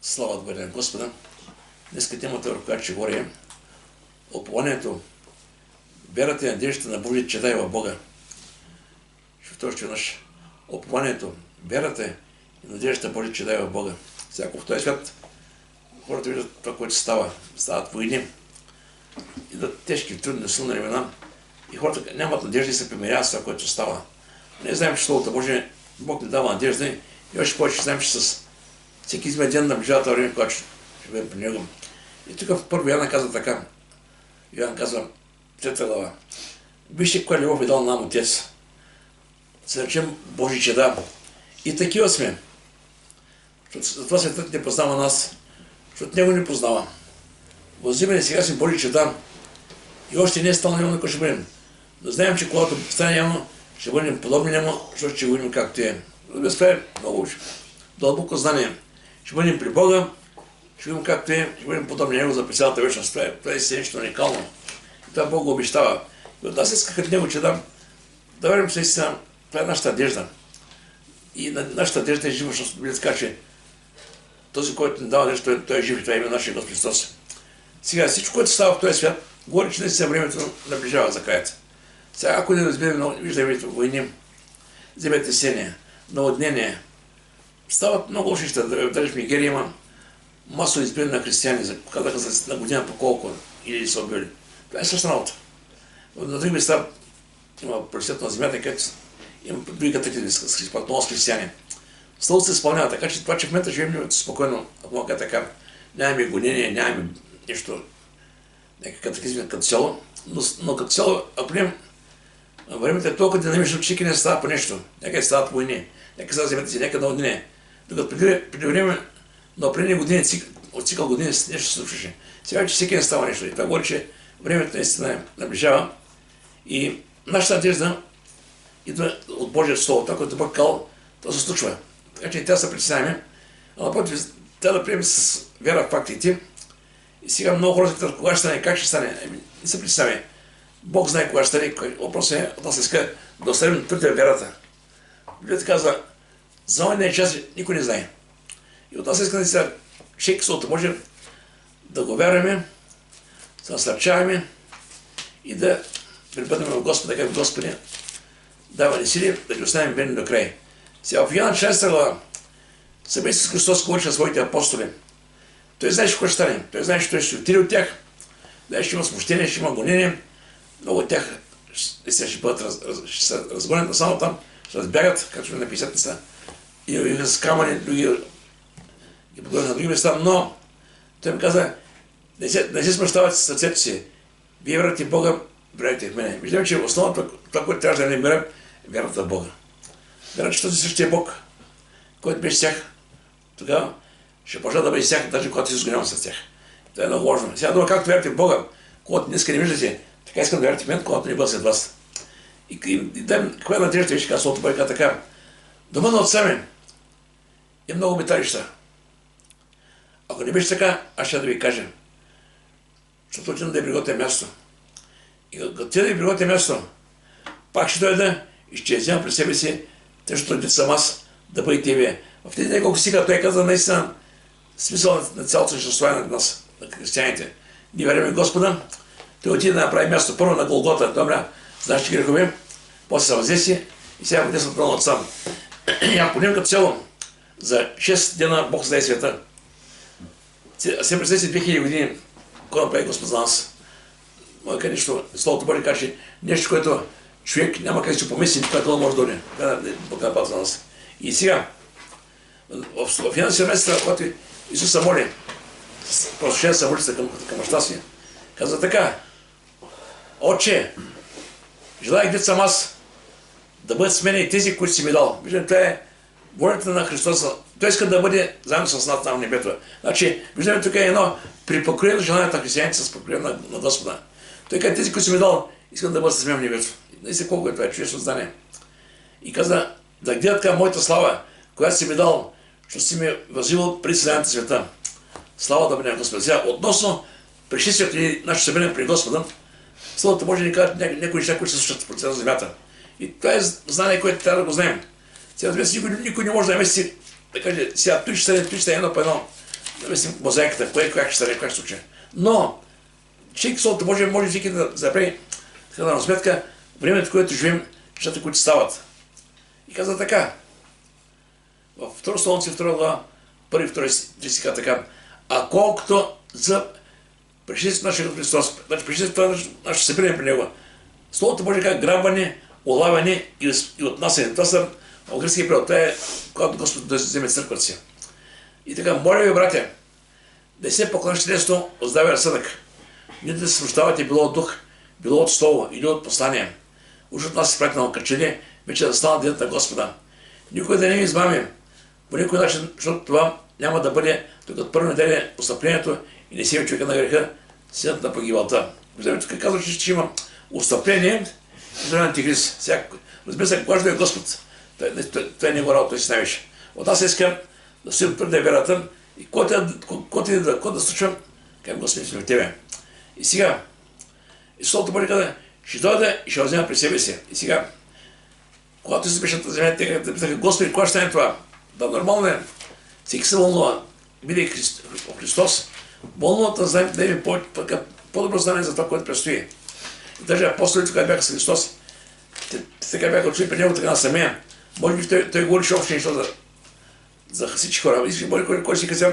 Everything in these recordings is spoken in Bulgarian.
Слава да бъде на Господа! Днеска темата, върху която ще говорим, упованието, вярата и надеждата на Божия чеда в Бога. Ще още веднъж. Упованието, вярата и надеждата на Божия чеда в Бога. Всяко в този свят хората виждат това, което става. Стават войни, идват тежки, трудни, силни времена и хората нямат надежда и се примиряват с това, което става. Не знаем, че Словото Божие Бог ни дава надежда и още повече знаем, че с всеки измет ден наближава това време, когато ще бъдем при Него. И тук в първо Йоанна казва така. Йоанн казва, 3 глава. Вижте каква любов е дал нам Отец. Се речем Божи чеда. И такива сме. Затова светът не познава нас, защото Него не познава. Въззимени сега сме Божи чеда и още не е стало явно, ако ще бъдем. Да знаем, че когато стане явно, ще бъдем подобни Нему, защото ще бъдем както е. Разбира се, това е много дълбоко знание. Ще бъдем при Бога, ще бъдем както е, ще бъдем подобни Него за цялата вечност. Това е нещо уникално. И това Бог го обещава. И от нас исках от Него чеда да верим се истина. Това е нашата надежда. И нашата надежда е жива, защото Библията казва, че този, който ни дава нещо, той е жив и това е име нашия Господ Христос. Сега всичко, което става в този свят, говори, че наистина времето наближава за каята. Сега, ако не разберем, виждаме войни, земетресения, наводнения, стават много лоши неща. Даже в Нигерия има масово избиране на християни, казаха на година по колко или са убили. Това е страшна работа. На други места има просвет на земята, където има други катаклизми с много с християни. Словото се изпълнява, така че това, че в момента живеем спокойно, ако мога така, нямаме гонение, нямаме нещо, някакъв катаклизми като цяло, но като цяло, ако прием, времето е толкова динамично, че всеки не става по нещо. Някъде стават войни, някъде стават земята си, някъде наводнение. Докато преди време, на определени години, от цикъл години нещо се случваше. Сега вече всеки не става нещо. И това говори, че времето наистина наближава. И нашата надежда идва от Божието Слово. Това, което Бог казал, то се случва. Така че и тя се притесняваме. А напротив, трябва да приемем с вяра в фактите. И сега много хора се питат кога ще стане, как ще стане. Не се притесняваме. Бог знае кога ще стане. Въпросът е, от нас иска да оставим твърдя вярата. Библията казва, за онен час никой не знае. И от нас иска да се всеки Словото може да го вярваме, да насърчаваме и да припъднем в Господа, как Господи дава ни сили да ги оставим верни до край. Сега в Йоанна 16 глава Събей с Христос говори на своите апостоли. Той знаеше какво ще стане. Той знаеше, че той ще отиде от тях. Да, ще има смущение, ще има гонение. Много от тях ще бъдат разгонени само там, ще разбягат, както на 50 места. И с камъни, други и подгонят на други места. Но той ми каза, не се смущавате с сърцето си. Вие вярвате в Бога, вярвате в мене. Виждаме, че основното това, което трябва да не вярвам, е вярвата в Бога. Вярвам, че този същия Бог, който беше с тях, тогава ще почва да бъде с тях, даже когато се сгонявам с тях. Това е много важно. Сега дума, както вярвате в Бога, когато днес не виждате, така искам да вярвате в мен, когато не бъда след вас. И дай каква е надежда, виж казва Словото Божие така. Дома на отца ми е много обиталища. Ако не беше така, аз ще да ви кажа. Защото отидам да ви приготвя място. И като отида да ви приготвя място, пак ще дойда и ще взема при себе си, тъй като дойдете съм аз, да бъдете вие. В тези няколко стиха той каза наистина смисъл на цялото съществуване на нас, на християните. Ние вярваме Господа, той отиде да направи място първо на Голгота, добра, за нашите грехове, после се възнесе и сега го десна трона отца. И ако нем като цяло, за 6 дена Бог създаде света. Се представи 2000 години, кой направи Господ за нас. Може да нещо, Словото Божие каже, нещо, което човек няма как да се помисли, което може да дойде. Бог напад за нас. И сега, в една семестра, когато Исус се моли, просто се моли към баща си, казва така, Отче, желая где съм аз, да бъдат с мен и тези, които си ми дал. Виждам, това е волята на Христос. Той иска да бъде заедно с нас там в небето. Значи, виждаме тук едно припокроено желание на християните с покроено на Господа. Той каза, тези, които си ми дал, искам да бъдат с мен в небето. Наистина колко е това чудесно здание. И каза, да гледат към моята слава, която си ми дал, защото си ми възживал при създанието света. Слава да бъде на Господа. Сега, относно пришествието и нашето събиране при Господа, Словото може да ни кажат някои неща, които се случват по цялата земята. И това е знание, което трябва да го знаем. Сега, никой не може да намеси, да каже, сега той ще стане едно по едно. да мислим мозайката, как ще стане, как ще случи. Но, всеки Словото Божие може всеки да направи така на сметка времето, в което живеем, нещата, които стават. И каза така, в 2 Солунци, 2 глава, 1-2 стиха така, а колкото за пришествието на нашия Христос, значи пришествието на нашето събиране при Него, Словото Божие как грабване, улавяне и отнасяне. Това са английски превод. Това е когато Господ да вземе църквата си. И така, моля ви, братя, да се поклонявате лесно от здравия разсъдък. Нито да се смущавате било от дух, било от слово или от послание. Уж от нас се прати на окачение, вече да стана денят на Господа. Никой да не ви измами по никой начин, защото това няма да бъде тук първо неделя отстъплението и не сеем човека на греха, синът на погибелта. Тук казва, че има отстъпление и за антихрист. Разбира се, важно е Господ. Това е него работа, той си най-више. От нас искам да си твърде верата и който да случвам, как Господ си в тебе. И сега, Словото Божие каза, ще дойда и ще взема при себе си. И сега, когато си беше на земя, те питаха, Господи, кога ще стане това? Да, нормално е. Всеки се вълнува, бидейки в Христос, вълнувата знаем да има по-добро знание за това, което предстои. И даже апостолите, когато бяха с Христос, те така бяха отшли при него така на самия. Може би той говореше още нещо за всички хора. Искаш, може кой си казвам,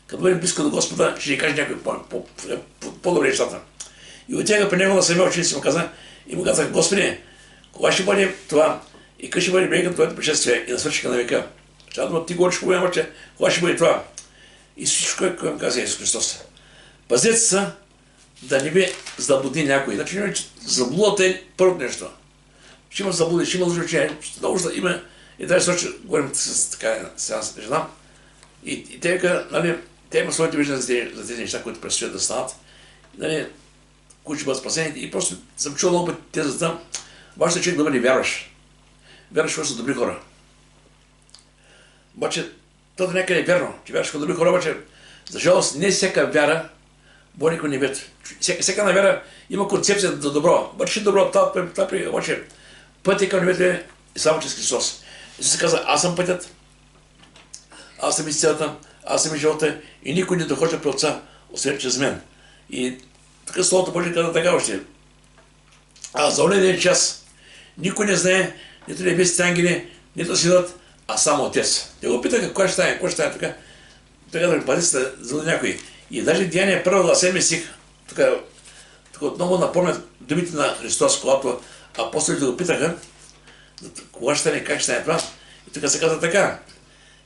като бъдем близко до Господа, ще ни каже някой по-добре нещата. И отяга при него на самия ученици му каза, и му казах, Господи, кога ще бъде това и къде ще бъде брегът на твоето пришествие и на свършика на века? Ти говориш хубаво, че кога ще бъде това? И всичко, което му каза Исус Христос. Пазете се да не ви заблуди някой. Значи, заблудата е първото нещо. Ще има заблуди, ще има лъжеучение, много ще има. И даже случай, говорим с така жена, и те вика, нали, те има своите виждания за тези неща, които предстоят да станат, нали, които ще бъдат спасени. И просто съм чул много пъти тезата, важно е човек да бъде вярваш. Вярваш, защото са добри хора. Обаче, това някъде е вярно, че вярваш като добри хора, обаче, за жалост, не всяка вяра води към небето. Всяка на вяра има концепция за добро. Обаче добро, обаче пътя към небето е само чрез Христос. Исус се каза, аз съм пътят, аз съм истината, аз съм и живота и никой не дохожда при Отца, освен чрез мен. И така Словото Божие каза така още. А за онзи час никой не знае, нито небесните ангели, нито Синът, а само Отец. Те го питаха, кога ще стане, така да ми пази за някой. И даже Деяния 1:7 стих, тук отново напомнят думите на Христос, когато апостолите го питаха, кога ще стане, как ще стане това. И тук се каза така.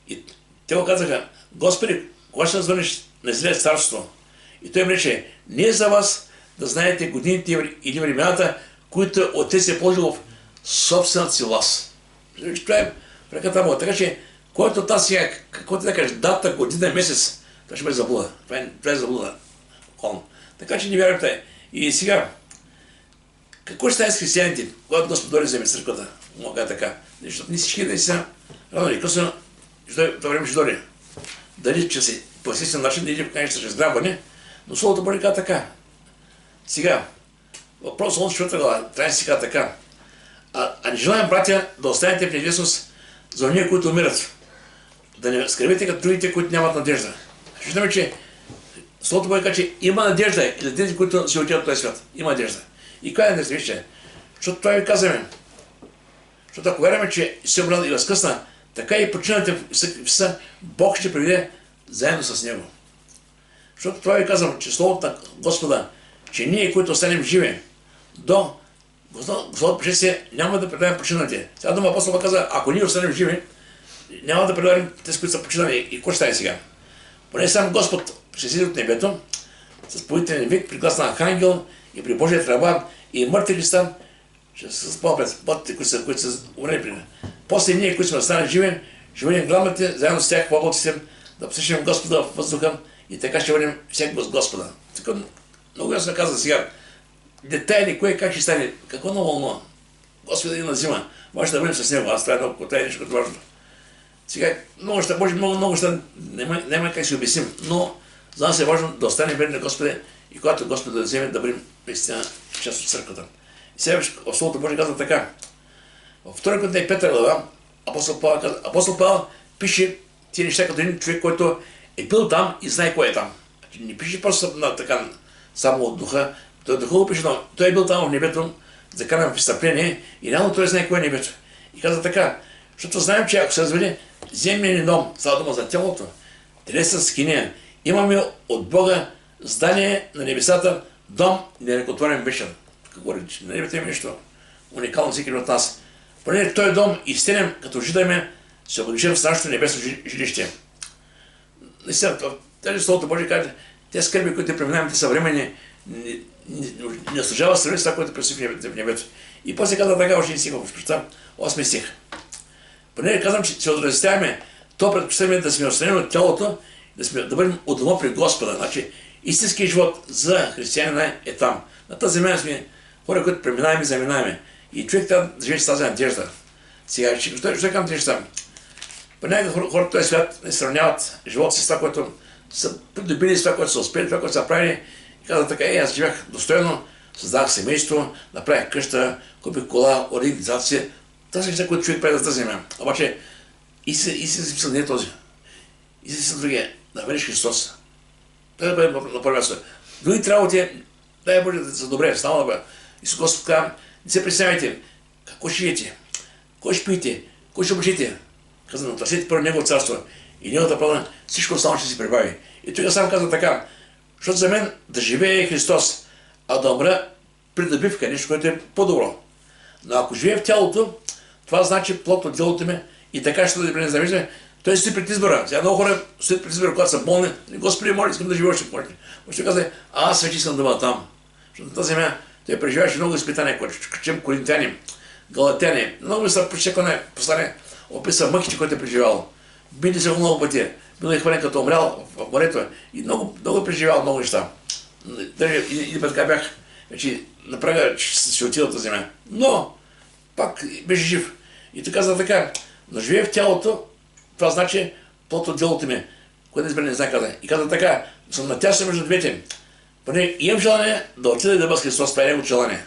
И те го казаха, Господи, кога ще звъниш на Израиль царството? И той им рече, не е за вас да знаете годините или времената, които Отец е положил в собствената си власт. Това е ръката му. Така че, който тази сега, каквото да кажеш, дата, година, месец, това ще бъде заблуда. Това е заблуда. Така че не вярвайте. И сега, какво ще стане с християните, когато Господ дойде вземе църквата? Мога така. Защото не всички да са рано или късно, това време ще дойде. Дали че се по естествен начин, или по нещо чрез грабване, но Словото Божие казва така. Сега, въпрос от 4 глава, трябва да си казва така. А не желаем, братя, да останете в неизвестност за ония, които умират. Да не скърбите като другите, които нямат надежда. Виждаме, че Словото Божие казва, че има надежда и за тези, които си отиват в този свят. Има надежда. И коя е надежда? Вижте, защото това ви казваме. Защото ако вярваме, че се обрал и възкъсна, така и починалите в Бог ще приведе заедно с Него. Защото това ви казвам, че Словото на Господа, че ние, които останем живи до Господното пришествие, няма да предаваме починалите. Сега дума апостол каза, ако ние останем живи, няма да предаваме тези, които са починали. И какво ще стане сега? Поне сам Господ ще седи от небето, с повелителен вик, при глас на архангел и при Божия тръба и мъртви Христа, ще се спомнят ботите, които са умрели при. После ние, които сме останали живи, ще бъдем гламите, заедно с тях в облаците, да посещаме Господа в въздуха и така ще бъдем всеки с Господа. Така, много ясно каза сега, детайли, кое как ще стане, какво много вълнува. Господа ни назима, може да бъдем с Него, аз трябва много, това е нещо като важно. Сега, много ще, може много ще, няма как си обясним, но за нас е важно да останем верни на Господа и когато Господ да вземе да бъдем наистина част от църквата. И сега в Словото Божие казва така. В 2 Коринтяни 5 глава апостол Павел пише тия неща като един човек, който е бил там и знае кой е там. Не пише просто на така, само от духа, той духа го пише, но той е бил там в небето, закаран в престъпление и реално той знае кой е небето. И каза така, защото знаем, че ако се разведе земния ни дом, става дума за тялото, телесна скиния, имаме от Бога здание на небесата, дом нерекотворен вечен. Тук говори, че на небето има нещо уникално всеки от нас. Понеже той дом изтенем, като житаме, се обличем с нашето небесно жилище. Наистина, тази Словото Божие каже, те скърби, които преминаваме, те са времени, не служава сравнение с това, което предстои в небето. И после казва така, още не стих, прочитам 8 стих. Понеже казвам, че се отразяваме, то предпочитаме да сме отстранени от тялото, да бъдем от дома при Господа. Значи, истинският живот за християнина е там. На тази земя сме хора, които преминаваме и заминаваме. И човек трябва да живее с тази надежда. Сега, що е към надежда? Понякога хората в този свят не сравняват живота си с това, което са придобили, с това, което са успели, това, което са правили. И казват така, аз живях достойно, създах семейство, направих къща, купих кола, родих децата си. Това са неща, които човек прави за тази земя. Обаче, истински смисъл не е този. Истински смисъл другия, да вериш Христос. Той да бъде на първо място. Другите работи, дай Боже да са добре, става да бъде. Исус Господ казва, не се представяйте, какво ще живете, кой ще пиете, кой ще обучите. Каза, но търсете първо Негово царство и Неговата правда, всичко останало ще си прибави. И тук сам казва така, защото за мен да живее Христос, а да умра придобивка, нещо, което е по-добро. Но ако живее в тялото, това значи плод от делото ми и така ще да независим. Той стои пред избора. Сега много хора стоят пред избора, когато са болни. Господи, моля, искам да живея още. Ще казва, аз вече искам да бъда там. Защото на тази земя той преживяваше много изпитания, които чем коринтяни, галатяни. Много ми са прочекване, послание, описа мъките, които е преживявал. Били се много пъти. Бил е хвален като умрял в морето и много е преживявал много неща. Даже и така бях вече направя, че се отида от тази земя. Но пак беше жив. И така за така, да живее в тялото, това значи плод от делото ми, което избере не знае каза. И каза така, съм натясен между двете. Поне имам желание да отида и да бъда с Христос, това е неговото желание.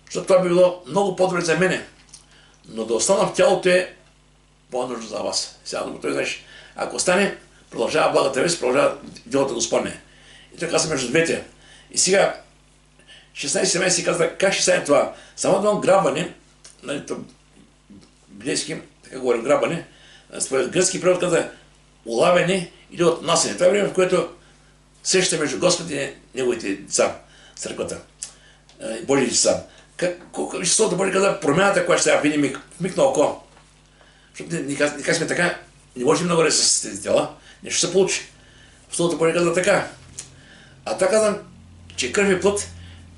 Защото това би било много по-добре за мене. Но да остана в тялото е по-нужно за вас. Сега да той знаеш, ако остане, продължава благата вест, продължава делото Господне. И така са между двете. И сега 16 месеца казва, как ще стане това? Само едно грабване, нали, библейски, така говорим грабване, според гръцки превод казва улавяне или отнасяне. Това е време, в което среща между Господ и неговите деца, църквата, Божите деца. Словото Божие казва промяната, която ще видим в миг на око. Защото ние сме така, не можем много да с тези тела, нещо се получи. Словото Божие казва така. А така казвам, че кръв и плът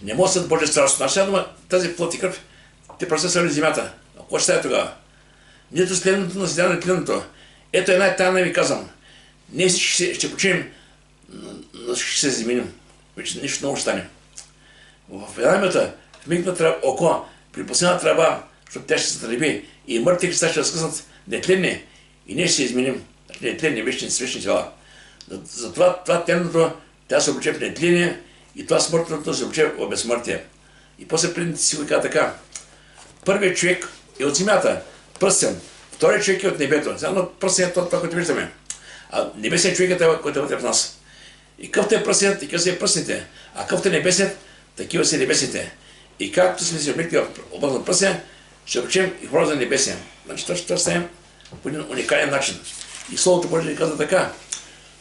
не може да са Божие царство. Значи дума, тази плът и кръв, те просто са в земята. А какво ще става тогава? Нито с тленото, но с тленото. Ето една тайна ви казвам. Ние всички ще починем, но ще се заменим. Вече нищо ново ще стане. В една минута, в миг на око, при последна тръба, защото тя ще се тръби и мъртвите Христа ще разкъснат нетленни и ние ще се изменим. Нетленни, вечни тела. Затова това тленото, тя се облече в нетление и това смъртното се облече в безсмъртие. И после предните си го казва така. Първият човек е от земята, пръстен. Вторият човек е от небето. Сега пръстен е това, което виждаме. А небесният човек е това, който е вътре в нас. И къвто е пръстен, такива са и пръстните. А къвто е небесен, такива са небесните. И както сме се облекли в образа на пръстен, ще облечем и в образа на небесен. Значи това ще стане по един уникален начин. И Словото Божие казва така.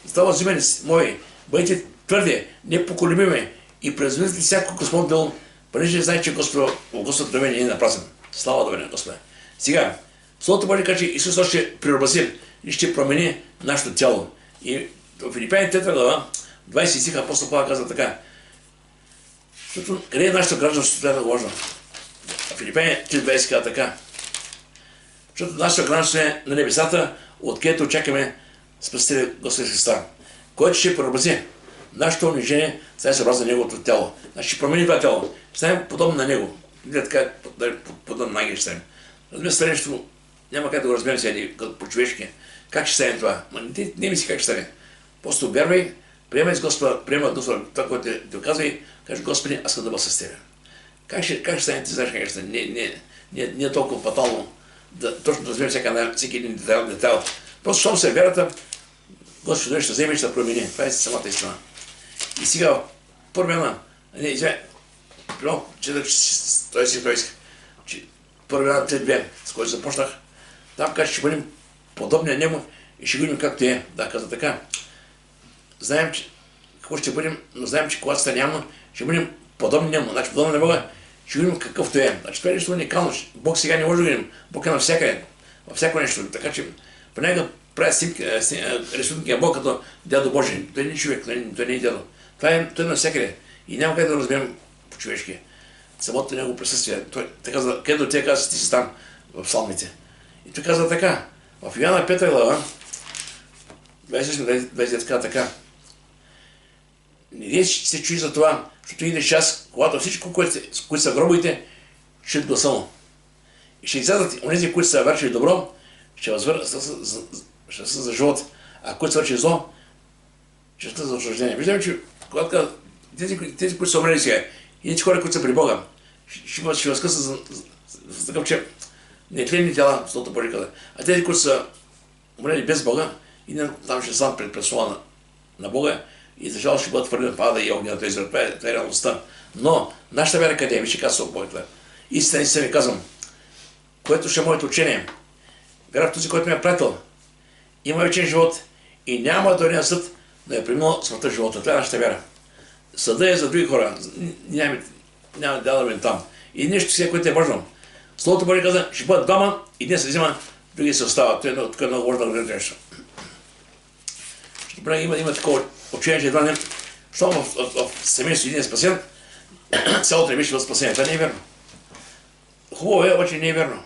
Става взимени мои, бъдете твърди, непоколебими и произведете всяко Господ дело, понеже знае, че Господ до мен е напразен. Слава до мен, Господа. Сега, Словото Божие казва, че Исус ще преобрази и ще промени нашето тяло. И в Филипяни 3 глава, 20 стих апостол Павел казва така. Защото къде е нашето гражданство, трябва да го важно. В Филипяни 3.20 казва така. Защото нашето гражданство е на небесата, откъдето очакваме Спасителя Господ Христа, който ще преобрази нашето унижение, сега съобразно на Неговото тяло. Значи ще промени това тяло. Станем подобно на Него. Гледа така, подобно на ангел ще станем. Разбира се, нещо няма как да го разберем сега по-човешки. Как ще стане това? Не мисли как ще стане. Просто вярвай, приемай с Господа, приемай Духа, това, което ти оказва и кажи, Господи, аз искам да бъда с Тебе. Как ще стане? Ти знаеш как ще стане. Не е толкова фатално да точно да разберем всеки един детайл. Просто щом се вярата, Господ ще вземе и ще да промени. Това е самата истина. И сега, първена, първена 3-2, с който започнах, там каза, ще бъдем подобни на него и ще видим както е. Да, каза така. Знаем, че какво ще бъдем, но знаем, че когато сте няма, ще бъдем подобни на него. Значи подобни на Бога, ще видим какъвто е. Значи това е нещо уникално. Бог сега не може да видим. Бог е навсякъде. Във всяко нещо. Така че понякога прави рисунки на Бог като дядо Божий. Той не е човек, той не е дядо. Той е навсякъде. И няма как да разберем по-човешки. Самото негово присъствие. Където те казва, ти си там в псалмите. И той казва така. В Йоанна 5 глава, 28 така. Не се чуи за това, защото иде час, когато всичко, които са гробовете, ще гласа му. И ще излязат онези, които са вършили добро, ще са за живот, а които са вършили зло, ще са за осъждение. Виждаме, че когато тези, които са умрели сега, и тези хора, които са при Бога, ще възкъсат за такъв, че нетленни тела, Словото Божие каза. А тези, които са умрели без Бога, и там ще станат пред престола на Бога, и за жал ще бъдат хвърлени пада и огня на този. Това е реалността. Но нашата вяра къде е? Вижте казва Бога. Истина ви казвам, което ще е моето учение. Вяра в този, който ме е пратил. Има вечен живот и няма дори на съд да е преминал смъртта в живота. Това е нашата вяра. Съда е за други хора. Няма да бъдем там. И нещо сега, което е важно. Словото Божие каза, ще бъдат двама и днес се взима, други се остават. Това е много важно да гледате нещо. Има такова учение, че едва не, щом в семейството един е спасен, цялото не беше възспасение. Това не е верно. Хубаво е, обаче не е верно.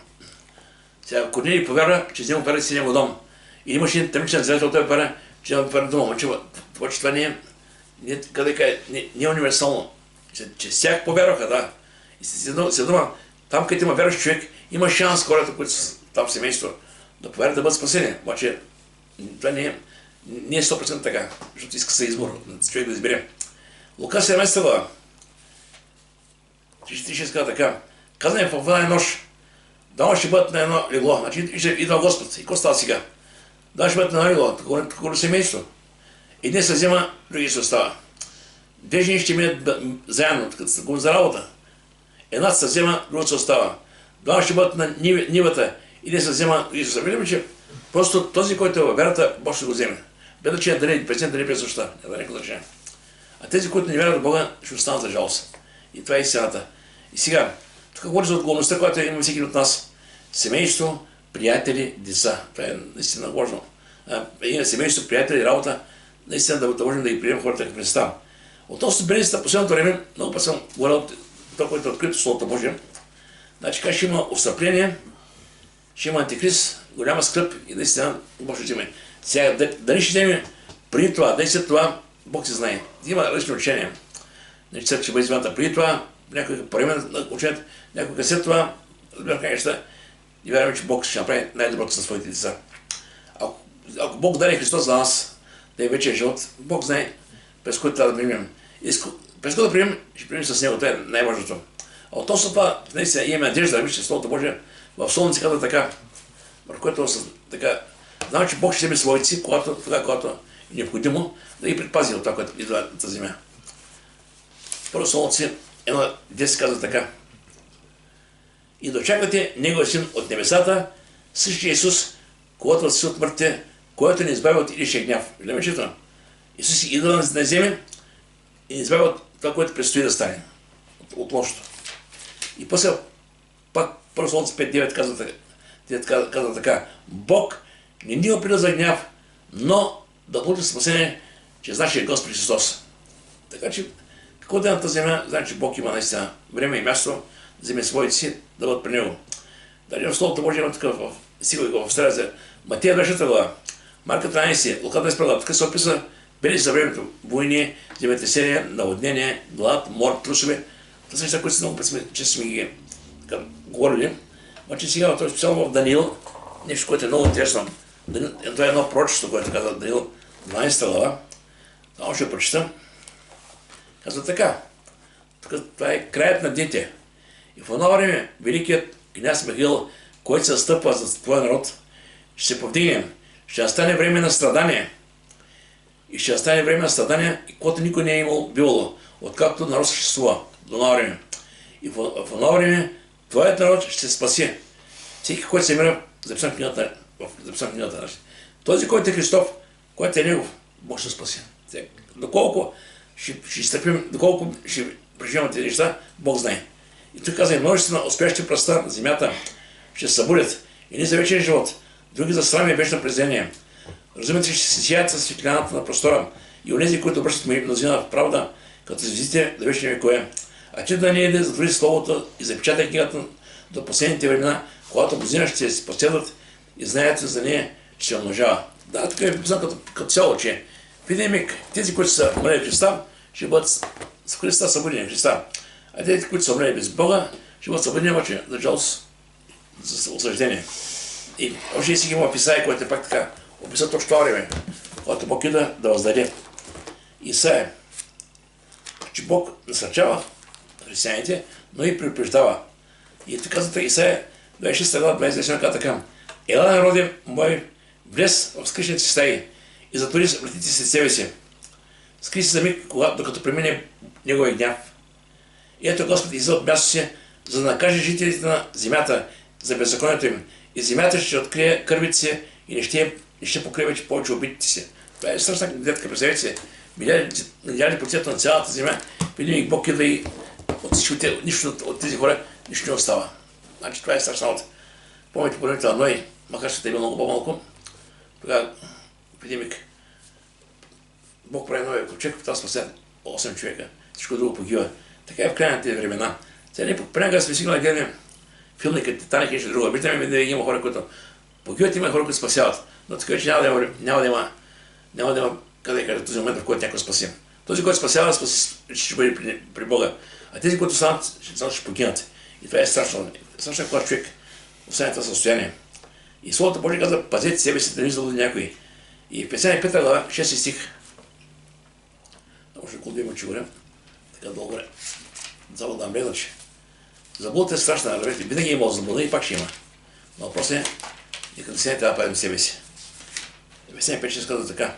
Сега Корнелий повярва, че взема пари си него дом. И имаше един тъмничен зрител, той повярва, че взема пари дома. Обаче това не е универсално. Че всяк повярваха, да. И се дума, там където има вярващ човек, има шанс хората, които са там в семейство, да повярват да бъдат спасени. Обаче това не е 100% така, защото иска се избор, човек да избере. Лука 17 глава. Ти ще иска така. Казваме в една нощ, двама ще бъдат на едно легло. Значи идва Господ. И какво става сега? Двама ще бъдат на едно легло, такова семейство. Един се взема, други се остава. Две жени ще минат заедно, като за работа. Едната се взема, другата се остава. Двама ще бъдат на нивата, един се взема, други се остава. Виждаме, че просто този, който е във вярата, Бог ще го вземе. Без значение дали прецент, дали през нощта. Няма никакво значение. А тези, които не вярват в Бога, ще останат за жалост. И това е истината. И сега, тук говори за отговорността, която има всеки от нас. Семейство, приятели, деца. Това е наистина важно. Семейство, приятели, работа, наистина да можем да ги приемем хората като представа. Относно бедността, последното време, много път съм говорил това, което е открито Словото Божие. Значи, как ще има отстъпление, ще има антикрист, голяма скръп и наистина Бог ще вземе. Сега, дали ще вземе преди това, дали след това, Бог се знае. Има различни учения. Значи, ще бъде извънта преди това, някой по време на учението, някой след това, разбира как неща, и вярваме, че Бог ще направи най-доброто със своите деца. Ако Бог даде Христос за нас, да е вече живот, Бог знае през който трябва да приемем. През който да приемем, ще приемем с Него, това е най-важното. А относно това, наистина имаме надежда, вижте, Словото Божие, в Словото се казва така, върху което така, знам, че Бог ще вземе своите си, когато е необходимо, да ги предпази от това, което идва от тази земя. Първо Словото си, 1:10 казва така. И да очаквате Неговия Син от небесата, същия Исус, когато възкреси от мъртвите, който ни избави от илищия гняв. Виждаме, че това. Исус идва на земя и ни избави от това, което предстои да стане. От лошото. И после пак първо Словото 5:9 казва така. Бог не ни определя за гняв, но да получи спасение чрез нашия Господ Христос. Така че, какво да е на тази земя, знае, че Бог има наистина време и място да вземе своите си, да бъдат при Него. Дали в Словото Божие има такъв, сигурно в Стария Матея 26 глава, Марка 13, Лука 21 глава, така се описва бели за времето, войни, земетресения, наводнения, глад, мор, трусове. Това са неща, които много че сме ги говорили. Обаче сега, специално в Даниил, нещо, което е много интересно. Това е едно пророчество, което казва Даниил 12 глава. Само ще прочитам. Казва така. Това е краят на дните. И в едно време великият княз Михаил, който се застъпва за твоя народ, ще се повдигне. Ще настане време на страдание и ще остане време на страдания, което никой не е имал бивало, откакто народ съществува до това време. И в това време твоят народ ще се спаси. Всеки, който се мира, записан в книгата. Този, който е Христов, който е Негов, Бог ще спаси. Доколко ще изтърпим, доколко ще преживяваме тези неща, Бог знае. И тук каза, множество на успящи пръста на земята ще се събудят. Едни за вечен живот, други за срам и вечно презрение. Разумете, ще се сияят със светлината на простора и онези, които обръщат мнозина в правда, като звездите до вечни векове. А ти да не да затвори словото и запечатай книгата до последните времена, когато мнозина ще се последват и знаят за нея, ще се умножава. Да, тук е писано като цяло, че в един миг тези, които са умрели в Христа, ще бъдат с Христа събудени в Христа. А тези, които са умрели без Бога, ще бъдат събудени обаче за жалост, за осъждение. И още си има Писание, което е пак така описва точно това време, когато Бог ида да въздаде. Исаия, че Бог насърчава християните, но и предупреждава. И така за Исаия 26 глава 27 казва така: Ела, народи мой, влез в скришните си стаи и затвори вратите си себе си. Скри се за миг, докато премине неговия гняв. И ето Господ излиза от място си, за да накаже жителите на земята за беззаконието им. И земята ще открие кървите си и не ще покрие вече повече убитите си. Това е страшна гледка, представете се. Милиарди процента на цялата земя, видим Бог идва и нищо от тези хора нищо не остава. Значи това е страшна работа. Помните поредите на Ной, макар че те е бил много по-малко, тогава видим Бог прави Ной ковчег, това спася 8 човека, всичко друго погива. Така е в края на тези времена. Сега не понякога сме стигнали да гледаме филми като Титаник и нещо друго. Виждаме да има хора, които погиват, има хора, които спасяват. Но така че няма да има къде да кажа този момент, в който някой спаси. Този, който спасява, ще бъде при Бога. А тези, които станат, ще погинат. И това е страшно. Страшно, когато човек остане това състояние. И Словото Божие казва: пазете себе си да не заблуди някой. И в Писание 5 глава, 6 стих. Още колко има че говоря. Така дълго е. Само да мрегна, че заблудата е страшна. Винаги е имало заблуда и пак ще има. Но после нека да трябва да пазим себе си. Писание 5 казва така: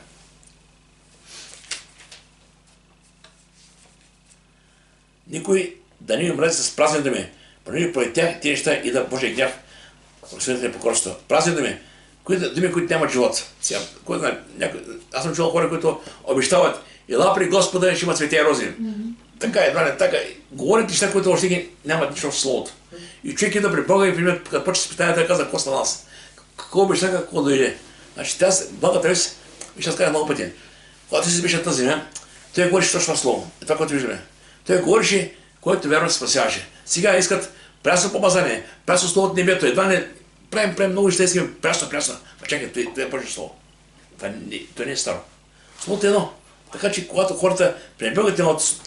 никой да не умре с празни думи, поради поради тях тези неща и да Божия гняв, просветите покорство. Празни думи, думи, които нямат живот. Аз съм чувал хора, които обещават: ела при Господа, ще има цветя и рози. Така едва не така. Говорят неща, които още ги нямат нищо в Словото. И човек ида при Бога и пример, като почва изпитанията, каза: какво стана нас? Какво обеща, какво дойде? Значи тази благата вест, и ще кажа много пъти. Когато си беше на тази земя, той говореше точно това слово. И това, което виждаме. Той говореше, който вярно се спасяваше. Сега искат прясно помазание, прясно слово от небето. Едва не правим много неща, искаме прясно. Ма чакай, това е Божие слово. Това не е старо. Словото е едно. Така че когато хората пребегат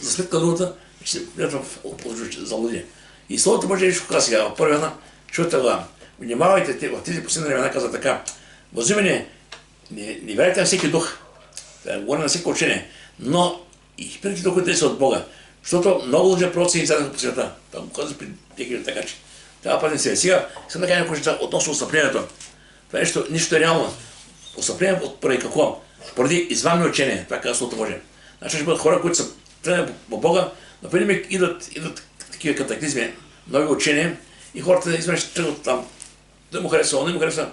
за сметка на другата, ще се влизат в залудие. И Словото Божие нещо казва сега, в първа една, чуйте глава. Внимавайте в тези последни времена, казва така: възумени, не вярвайте на всеки дух, говоря на всеки учение, но и първите духовете са от Бога. Защото много лъжа пророци излязаха по света. Това го казва при текили, така че трябва да пазим себе. Сега искам да кажа някои неща относно отстъплението. Това е нищо е реално. Отстъпление поради какво? Поради извънни учения. Това казва Словото Божие. Значи ще бъдат хора, които са тръгнали по Бога, но преди миг идват такива катаклизми, нови учения и хората изведнъж тръгват там. Да му харесва, не му харесва.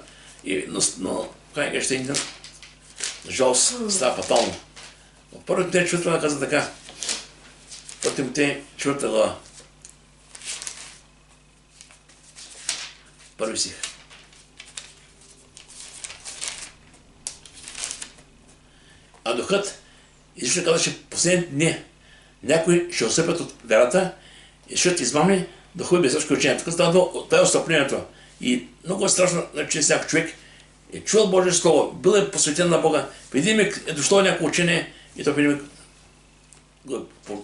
Но крайника ще има. За жалост става фатално. В първото те чувства каза така. Първото те чувства глава. Първи стих. А духът излишно каза, че последните дни някои ще осъпят от вярата и ще измамни духови без всичко учение. Тук това е отстъплението. И много е страшно, че някой човек е чул Божие Слово, бил е посветен на Бога, преди миг е дошло някакво учение и то преди миг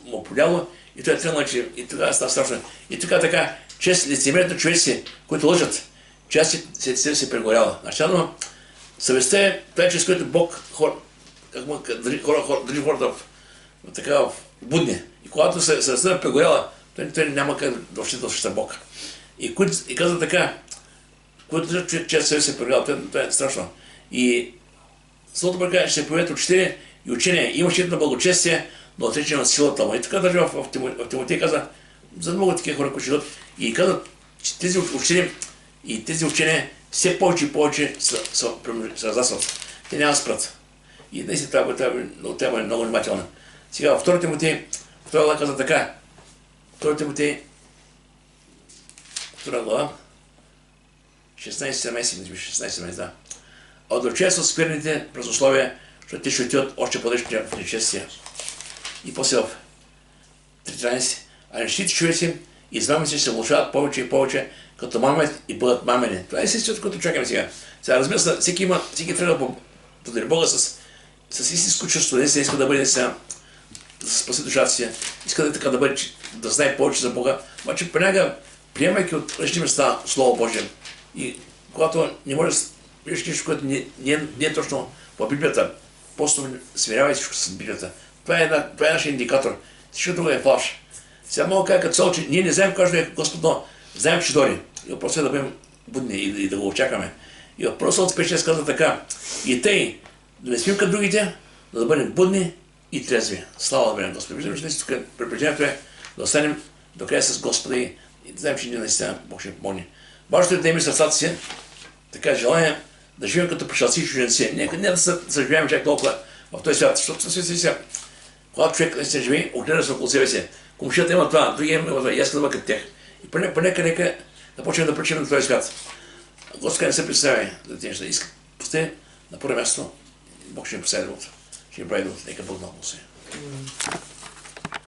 му поляло и той е тръгнал, че и тогава става страшно. И така, чест лицемерите човеци, които лъжат, част се прегоряла. Начално съвестта е това, чрез което Бог държи хората в будни. И когато съвестта е прегоряла, той няма как да общите Бог. И казва така: които държат чест се прегоряла, това е страшно. И Словото Божие ще се появят учители, и учение. Имаше едно благочестие, но отречено от силата му. И така даже в Тимотей каза, за много такива хора, които идват, и казват, че тези учения все повече и повече се разрастват. Те няма спрат. И днес трябва да бъде много внимателна. Сега, във 2 Тимотей, 2 глава каза така. 2 Тимотей, 2 глава, 16-17, да. Отдалече са скверните празнословия, защото те ще отиват още по-дължите в нечестия. И после в 3.13. А нещите човеци измамници се влушават повече и повече, като мамят и бъдат мамени. Това е истината, което чакаме сега. Сега, разбира се, всеки трябва да благодари Бога с истинско чувство, не иска да бъде сега, да се спаси душата си, иска да така да бъде, да знае повече за Бога, обаче понякога, приемайки от различни места Слово Божие, и когато не може да виждаш нещо, което не е точно по Библията, просто сверявай всичко с Библията. Това е нашия индикатор. Всичко друго е фалш. Сега мога кажа като цяло, че ние не знаем кажда е Господ, но знаем, че дори. И въпросът е да бъдем будни и да го очакваме. И въпросът от 5-6 казва така. И тъй, да не спим като другите, но да бъдем будни и трезви. Слава да бъдем Господ. Виждаме, че днес тук препрежението е да останем до края с Господа и да знаем, че ние наистина Бог ще помогне. Важното е да имаме сърцата си така желание да живеем като пришелци и чужденци. Не да се съживяваме чак толкова в този свят, защото със свят, когато човек се живее, огледа се около себе си. Комшията има това, другия има това, и аз да бъда като тях. И нека да почнем да причим на този свят. Господ не се представя за тези неща. Иска пусти на първо място, Бог ще ни постави другото. Ще ни прави другото. Нека Бог много се.